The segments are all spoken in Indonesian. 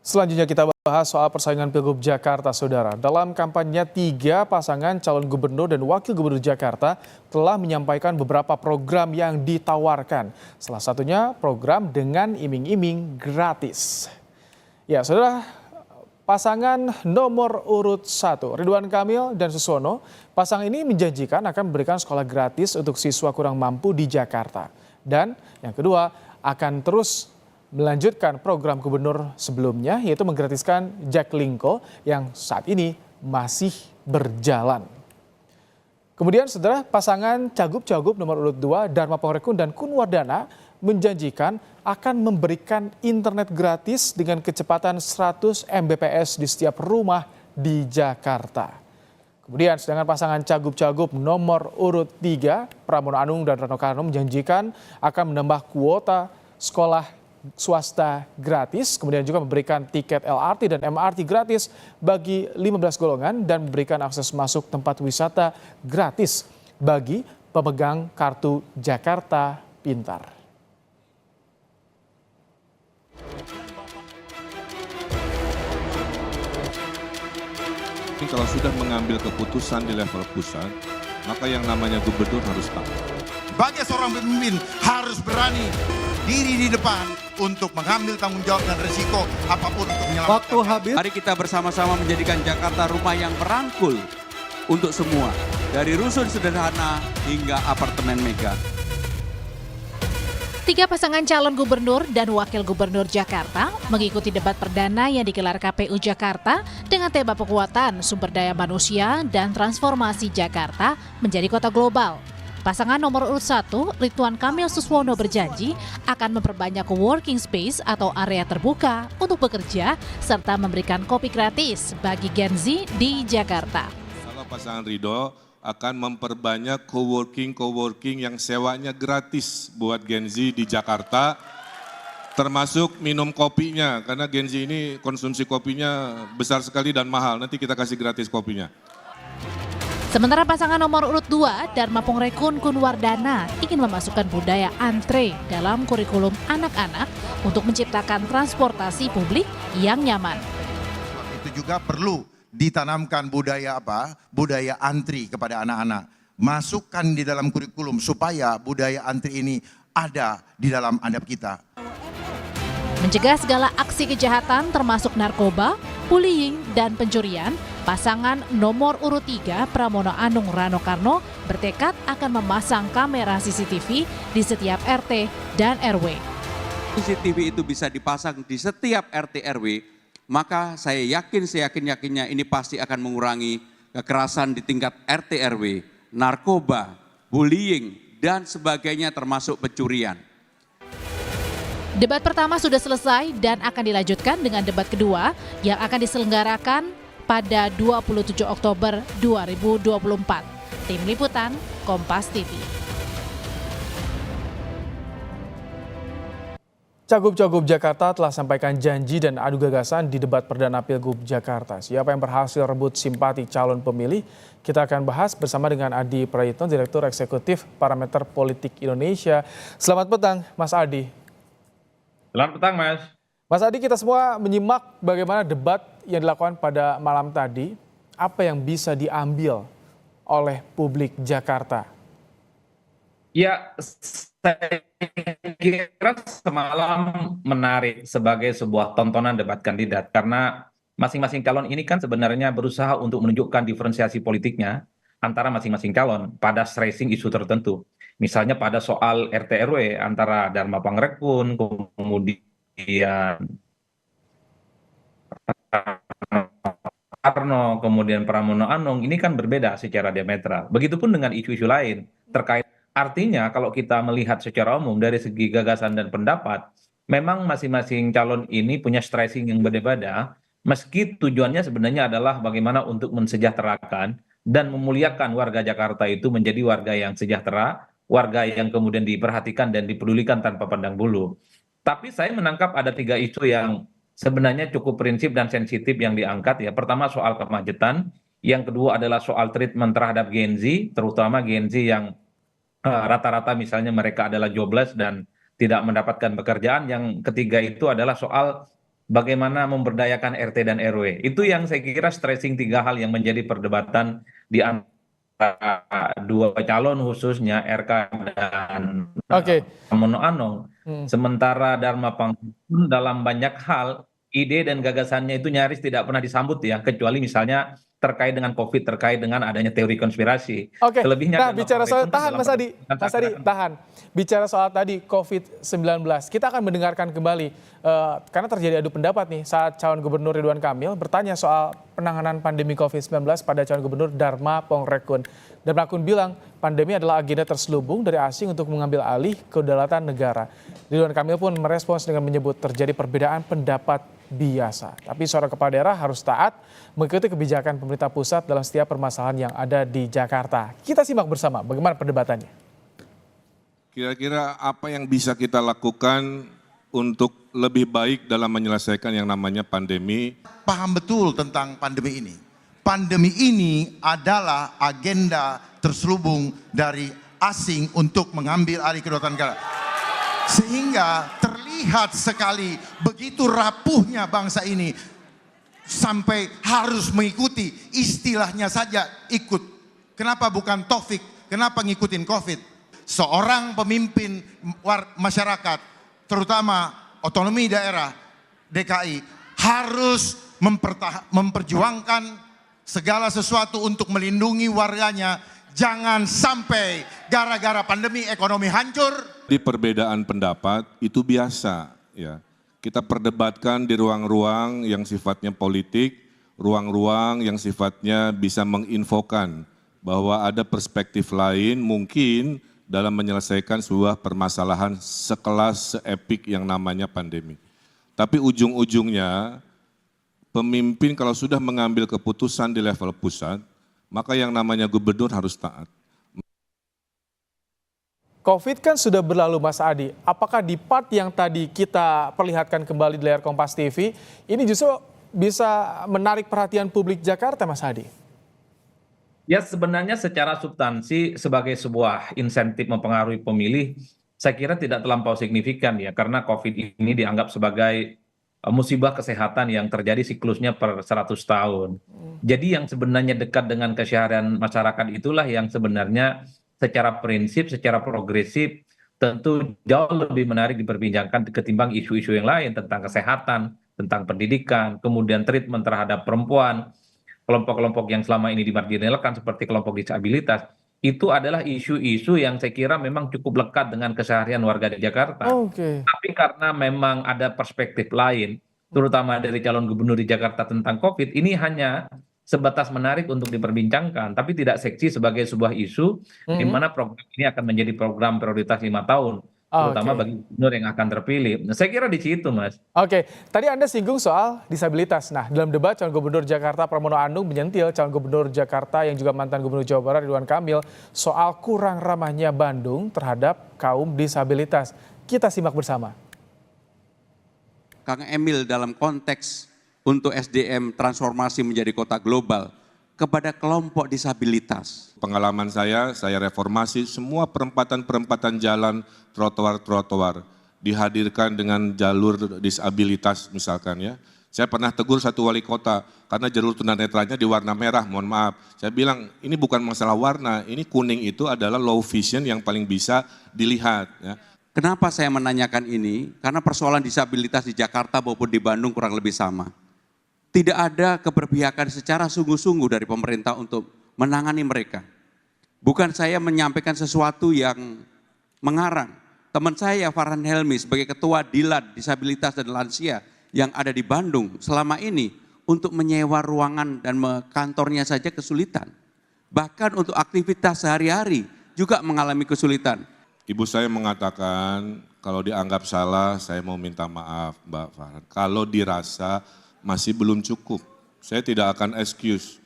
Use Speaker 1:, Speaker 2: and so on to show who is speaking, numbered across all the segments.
Speaker 1: Selanjutnya kita bahas soal persaingan Pilgub Jakarta, Saudara. Dalam kampanye, 3 pasangan calon gubernur dan wakil gubernur Jakarta telah menyampaikan beberapa program yang ditawarkan. Salah satunya program dengan iming-iming gratis. Ya, Saudara, pasangan nomor urut 1, Ridwan Kamil dan Suswono, pasangan ini menjanjikan akan memberikan sekolah gratis untuk siswa kurang mampu di Jakarta. Dan yang kedua, akan terus melanjutkan program gubernur sebelumnya, yaitu menggratiskan Jaklingko yang saat ini masih berjalan. Kemudian saudara, pasangan Cagup nomor urut 2 Dharma Pongrekun dan Kun Wardana menjanjikan akan memberikan internet gratis dengan kecepatan 100 Mbps di setiap rumah di Jakarta. Kemudian sedangkan pasangan Cagup nomor urut 3 Pramono Anung dan Rano Karno menjanjikan akan menambah kuota sekolah swasta gratis, kemudian juga memberikan tiket LRT dan MRT gratis bagi 15 golongan dan memberikan akses masuk tempat wisata gratis bagi pemegang kartu Jakarta Pintar.
Speaker 2: Kalau sudah mengambil keputusan di level pusat, maka yang namanya gubernur harus tahu.
Speaker 3: Bagi seorang pemimpin harus berani diri di depan untuk mengambil tanggung jawab dan risiko apapun untuk menyelamatkan.
Speaker 4: Waktu habis.
Speaker 5: Mari kita bersama-sama menjadikan Jakarta rumah yang merangkul untuk semua. Dari rusun sederhana hingga apartemen mega.
Speaker 6: 3 pasangan calon gubernur dan wakil gubernur Jakarta mengikuti debat perdana yang digelar KPU Jakarta dengan tema penguatan sumber daya manusia dan transformasi Jakarta menjadi kota global. Pasangan nomor urut 1, Ridwan Kamil Suswono berjanji akan memperbanyak co-working space atau area terbuka untuk bekerja serta memberikan kopi gratis bagi Gen Z di Jakarta.
Speaker 2: Kalau pasangan Ridho akan memperbanyak co-working yang sewanya gratis buat Gen Z di Jakarta, termasuk minum kopinya, karena Gen Z ini konsumsi kopinya besar sekali dan mahal, nanti kita kasih gratis kopinya.
Speaker 6: Sementara pasangan nomor urut 2, Dharma Pongrekun Kun Wardana ingin memasukkan budaya antre dalam kurikulum anak-anak untuk menciptakan transportasi publik yang nyaman.
Speaker 3: Itu juga perlu ditanamkan budaya budaya antri kepada anak-anak. Masukkan di dalam kurikulum supaya budaya antri ini ada di dalam adab kita.
Speaker 6: Mencegah segala aksi kejahatan termasuk narkoba, bullying, dan pencurian, pasangan nomor urut 3 Pramono Anung Rano Karno bertekad akan memasang kamera CCTV di setiap RT dan RW.
Speaker 5: CCTV itu bisa dipasang di setiap RT RW, maka saya yakinnya ini pasti akan mengurangi kekerasan di tingkat RT RW, narkoba, bullying, dan sebagainya termasuk pencurian.
Speaker 6: Debat pertama sudah selesai dan akan dilanjutkan dengan debat kedua yang akan diselenggarakan pada 27 Oktober 2024. Tim Liputan, Kompas TV.
Speaker 1: Cagup Jakarta telah sampaikan janji dan adu gagasan di debat perdana Pilgub Jakarta. Siapa yang berhasil rebut simpati calon pemilih? Kita akan bahas bersama dengan Adi Prayitno, Direktur Eksekutif Parameter Politik Indonesia. Selamat petang, Mas Adi.
Speaker 4: Selamat petang, Mas.
Speaker 1: Mas Adi, kita semua menyimak bagaimana debat yang dilakukan pada malam tadi. Apa yang bisa diambil oleh publik Jakarta?
Speaker 4: Ya, saya kira semalam menarik sebagai sebuah tontonan debat kandidat karena masing-masing calon ini kan sebenarnya berusaha untuk menunjukkan diferensiasi politiknya antara masing-masing calon pada stressing isu tertentu. Misalnya pada soal RT RW antara Dharma Pongrekun, kemudian Karno, kemudian Pramono Anung, ini kan berbeda secara diametral. Begitupun dengan isu-isu lain terkait. Artinya kalau kita melihat secara umum dari segi gagasan dan pendapat, memang masing-masing calon ini punya stressing yang berbeda, meski tujuannya sebenarnya adalah bagaimana untuk mensejahterakan dan memuliakan warga Jakarta itu menjadi warga yang sejahtera, warga yang kemudian diperhatikan dan dipedulikan tanpa pandang bulu. Tapi saya menangkap ada 3 isu yang sebenarnya cukup prinsip dan sensitif yang diangkat ya. Pertama soal kemacetan, yang kedua adalah soal treatment terhadap Gen Z, terutama Gen Z yang rata-rata misalnya mereka adalah jobless dan tidak mendapatkan pekerjaan. Yang ketiga itu adalah soal bagaimana memberdayakan RT dan RW. Itu yang saya kira stressing 3 hal yang menjadi perdebatan di antara 2 calon khususnya RK dan
Speaker 1: Oke.
Speaker 4: Pramono Anung.
Speaker 1: Hmm.
Speaker 4: Sementara Dharma Panggung dalam banyak hal ide dan gagasannya itu nyaris tidak pernah disambut ya, kecuali misalnya terkait dengan COVID, terkait dengan adanya teori konspirasi.
Speaker 1: Oke,
Speaker 4: Selebihnya
Speaker 1: nah
Speaker 4: Dharma
Speaker 1: bicara soal,
Speaker 4: Panggung
Speaker 1: tahan
Speaker 4: dalam
Speaker 1: Mas Adi,
Speaker 4: perdebatan
Speaker 1: Mas Adi,
Speaker 4: seakan-akan
Speaker 1: tahan. Bicara soal tadi COVID-19, kita akan mendengarkan kembali, karena terjadi adu pendapat nih saat calon gubernur Ridwan Kamil bertanya soal penanganan pandemi COVID-19 pada calon gubernur Dharma Pongrekun. Dharma Pongrekun bilang pandemi adalah agenda terselubung dari asing untuk mengambil alih kedaulatan negara. Ridwan Kamil pun merespons dengan menyebut terjadi perbedaan pendapat biasa. Tapi seorang kepala daerah harus taat mengikuti kebijakan pemerintah pusat dalam setiap permasalahan yang ada di Jakarta. Kita simak bersama bagaimana perdebatannya.
Speaker 2: Kira-kira apa yang bisa kita lakukan untuk lebih baik dalam menyelesaikan yang namanya pandemi?
Speaker 3: Paham betul tentang pandemi ini. Pandemi ini adalah agenda terselubung dari asing untuk mengambil alih kedaulatan negara. Sehingga terlihat sekali begitu rapuhnya bangsa ini sampai harus mengikuti, istilahnya saja ikut. Kenapa bukan Taufik? Kenapa ngikutin COVID? Seorang pemimpin masyarakat, terutama otonomi daerah DKI, harus memperjuangkan segala sesuatu untuk melindungi warganya. Jangan sampai gara-gara pandemi ekonomi hancur.
Speaker 2: Di perbedaan pendapat itu biasa ya. Kita perdebatkan di ruang-ruang yang sifatnya politik, ruang-ruang yang sifatnya bisa menginfokan bahwa ada perspektif lain mungkin dalam menyelesaikan sebuah permasalahan sekelas seepik yang namanya pandemi. Tapi ujung-ujungnya pemimpin kalau sudah mengambil keputusan di level pusat, maka yang namanya gubernur harus taat.
Speaker 1: COVID kan sudah berlalu Mas Adi, apakah di part yang tadi kita perlihatkan kembali di layar Kompas TV, ini justru bisa menarik perhatian publik Jakarta Mas Adi?
Speaker 4: Ya sebenarnya secara substansi sebagai sebuah insentif mempengaruhi pemilih, saya kira tidak terlampau signifikan ya, karena COVID ini dianggap sebagai musibah kesehatan yang terjadi siklusnya per 100 tahun. Jadi yang sebenarnya dekat dengan keseharian masyarakat itulah yang sebenarnya secara prinsip, secara progresif tentu jauh lebih menarik diperbincangkan ketimbang isu-isu yang lain tentang kesehatan, tentang pendidikan, kemudian treatment terhadap perempuan, kelompok-kelompok yang selama ini dimarginalkan seperti kelompok disabilitas. Itu adalah isu-isu yang saya kira memang cukup lekat dengan keseharian warga di Jakarta.
Speaker 1: Oke.
Speaker 4: Tapi karena memang ada perspektif lain, terutama dari calon gubernur di Jakarta tentang COVID, ini hanya sebatas menarik untuk diperbincangkan, tapi tidak seksi sebagai sebuah isu di mana program ini akan menjadi program prioritas 5 tahun, terutama
Speaker 1: Oke.
Speaker 4: bagi gubernur yang akan terpilih. Nah, saya kira di situ, Mas.
Speaker 1: Oke, tadi Anda singgung soal disabilitas. Nah, dalam debat calon gubernur Jakarta Pramono Anung menyentil calon gubernur Jakarta yang juga mantan gubernur Jawa Barat Ridwan Kamil soal kurang ramahnya Bandung terhadap kaum disabilitas. Kita simak bersama.
Speaker 5: Kang Emil dalam konteks untuk SDM transformasi menjadi kota global kepada kelompok disabilitas.
Speaker 2: Pengalaman saya reformasi semua perempatan-perempatan jalan, trotoar-trotoar dihadirkan dengan jalur disabilitas misalkan ya. Saya pernah tegur satu wali kota karena jalur tunanetranya di warna merah, mohon maaf. Saya bilang ini bukan masalah warna, ini kuning itu adalah low vision yang paling bisa dilihat ya.
Speaker 5: Kenapa saya menanyakan ini? Karena persoalan disabilitas di Jakarta maupun di Bandung kurang lebih sama. Tidak ada keberpihakan secara sungguh-sungguh dari pemerintah untuk menangani mereka. Bukan saya menyampaikan sesuatu yang mengarang. Teman saya Farhan Helmi sebagai ketua Dilad Disabilitas dan Lansia yang ada di Bandung selama ini untuk menyewa ruangan dan kantornya saja kesulitan. Bahkan untuk aktivitas sehari-hari juga mengalami kesulitan.
Speaker 2: Ibu saya mengatakan kalau dianggap salah saya mau minta maaf Mbak Farhan. Kalau dirasa masih belum cukup, saya tidak akan excuse.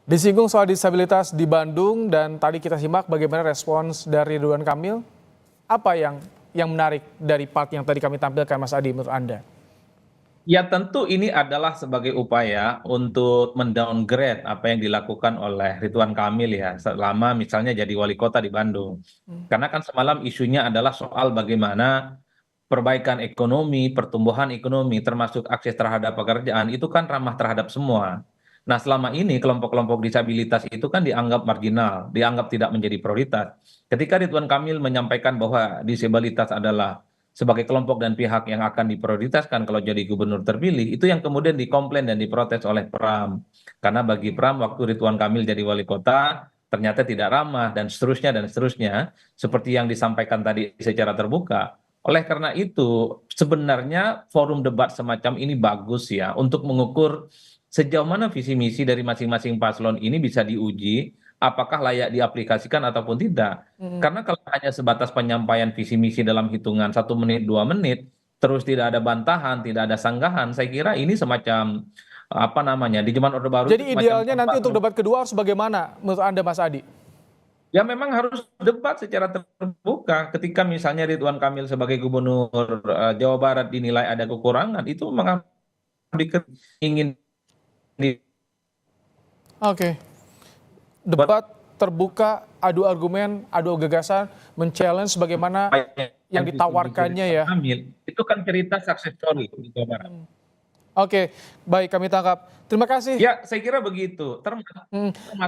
Speaker 1: Disinggung soal disabilitas di Bandung dan tadi kita simak bagaimana respons dari Ridwan Kamil. Apa yang menarik dari part yang tadi kami tampilkan Mas Adi menurut Anda?
Speaker 4: Ya tentu ini adalah sebagai upaya untuk mendowngrade apa yang dilakukan oleh Ridwan Kamil ya selama misalnya jadi wali kota di Bandung. Karena kan semalam isunya adalah soal bagaimana perbaikan ekonomi, pertumbuhan ekonomi, termasuk akses terhadap pekerjaan, itu kan ramah terhadap semua. Nah, selama ini kelompok-kelompok disabilitas itu kan dianggap marginal, dianggap tidak menjadi prioritas. Ketika Ridwan Kamil menyampaikan bahwa disabilitas adalah sebagai kelompok dan pihak yang akan diprioritaskan kalau jadi gubernur terpilih, itu yang kemudian dikomplain dan diprotes oleh Pram. Karena bagi Pram, waktu Ridwan Kamil jadi wali kota, ternyata tidak ramah, dan seterusnya, seperti yang disampaikan tadi secara terbuka. Oleh karena itu, sebenarnya forum debat semacam ini bagus ya untuk mengukur sejauh mana visi misi dari masing-masing paslon ini bisa diuji, apakah layak diaplikasikan ataupun tidak. Karena kalau hanya sebatas penyampaian visi misi dalam hitungan 1 menit, 2 menit, terus tidak ada bantahan, tidak ada sanggahan, saya kira ini semacam apa namanya di zaman Orde Baru.
Speaker 1: Jadi
Speaker 4: itu semacam
Speaker 1: idealnya nanti
Speaker 4: tempat
Speaker 1: untuk debat kedua harus bagaimana menurut Anda, Mas Adi?
Speaker 4: Ya memang harus debat secara terbuka. Ketika misalnya Ridwan Kamil sebagai gubernur Jawa Barat dinilai ada kekurangan, itu memang ingin di
Speaker 1: Oke. Debat terbuka, adu argumen, adu gagasan, men-challenge bagaimana yang ditawarkannya ya.
Speaker 4: Kamil, itu kan cerita success story di Jawa Barat.
Speaker 1: Oke, baik kami tangkap. Terima kasih.
Speaker 4: Ya, saya kira begitu.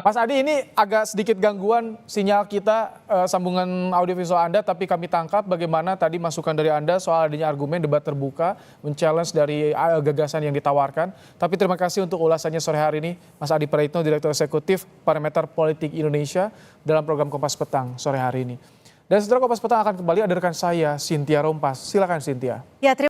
Speaker 1: Mas Adi, ini agak sedikit gangguan sinyal kita, sambungan audiovisual Anda, tapi kami tangkap bagaimana tadi masukan dari Anda soal adanya argumen debat terbuka, men-challenge dari gagasan yang ditawarkan. Tapi terima kasih untuk ulasannya sore hari ini, Mas Adi Praitno, Direktur Eksekutif Parameter Politik Indonesia, dalam program Kompas Petang sore hari ini. Dan setelah Kompas Petang akan kembali, ada rekan saya, Cynthia Rompas. Silakan Cynthia.
Speaker 7: Ya, terima